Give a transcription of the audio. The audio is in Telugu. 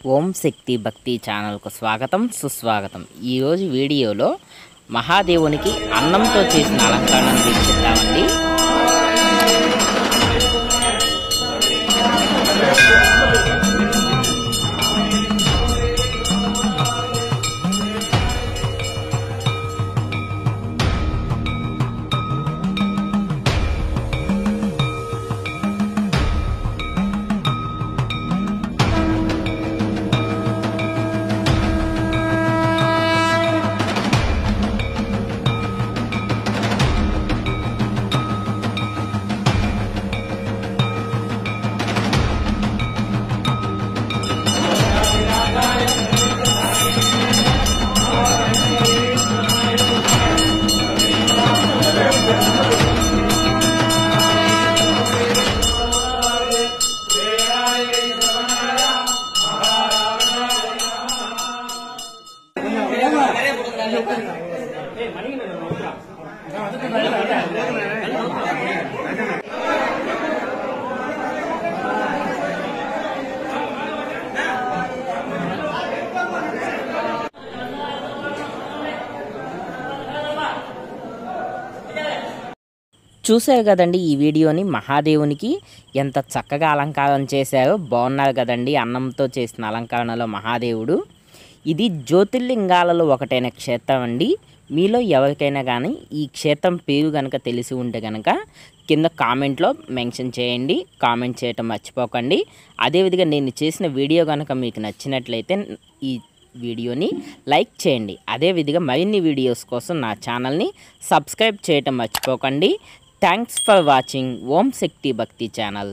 ఓం శక్తి భక్తి ఛానల్కు స్వాగతం సుస్వాగతం। ఈరోజు వీడియోలో మహాదేవునికి అన్నంతో చేసిన అలంకరణ వీక్షిద్దామండి। చూసారు కదండి ఈ వీడియోని। మహాదేవునికి ఎంత చక్కగా అలంకారం చేశారో, బాగున్నారు కదండి అన్నంతో చేసిన అలంకరణలో మహాదేవుడు। ఇది జ్యోతిర్లింగాలలో ఒకటైన క్షేత్రం అండి। మీలో ఎవరికైనా కానీ ఈ క్షేత్రం పేరు కనుక తెలిసి ఉంటే కనుక కింద కామెంట్లో మెన్షన్ చేయండి, కామెంట్ చేయటం మర్చిపోకండి। అదేవిధంగా నేను చేసిన వీడియో కనుక మీకు నచ్చినట్లయితే ఈ వీడియోని లైక్ చేయండి। అదేవిధంగా మరిన్ని వీడియోస్ కోసం నా ఛానల్ని సబ్స్క్రైబ్ చేయటం మర్చిపోకండి। థ్యాంక్స్ ఫర్ వాచింగ్ ఓం శక్తి భక్తి ఛానల్।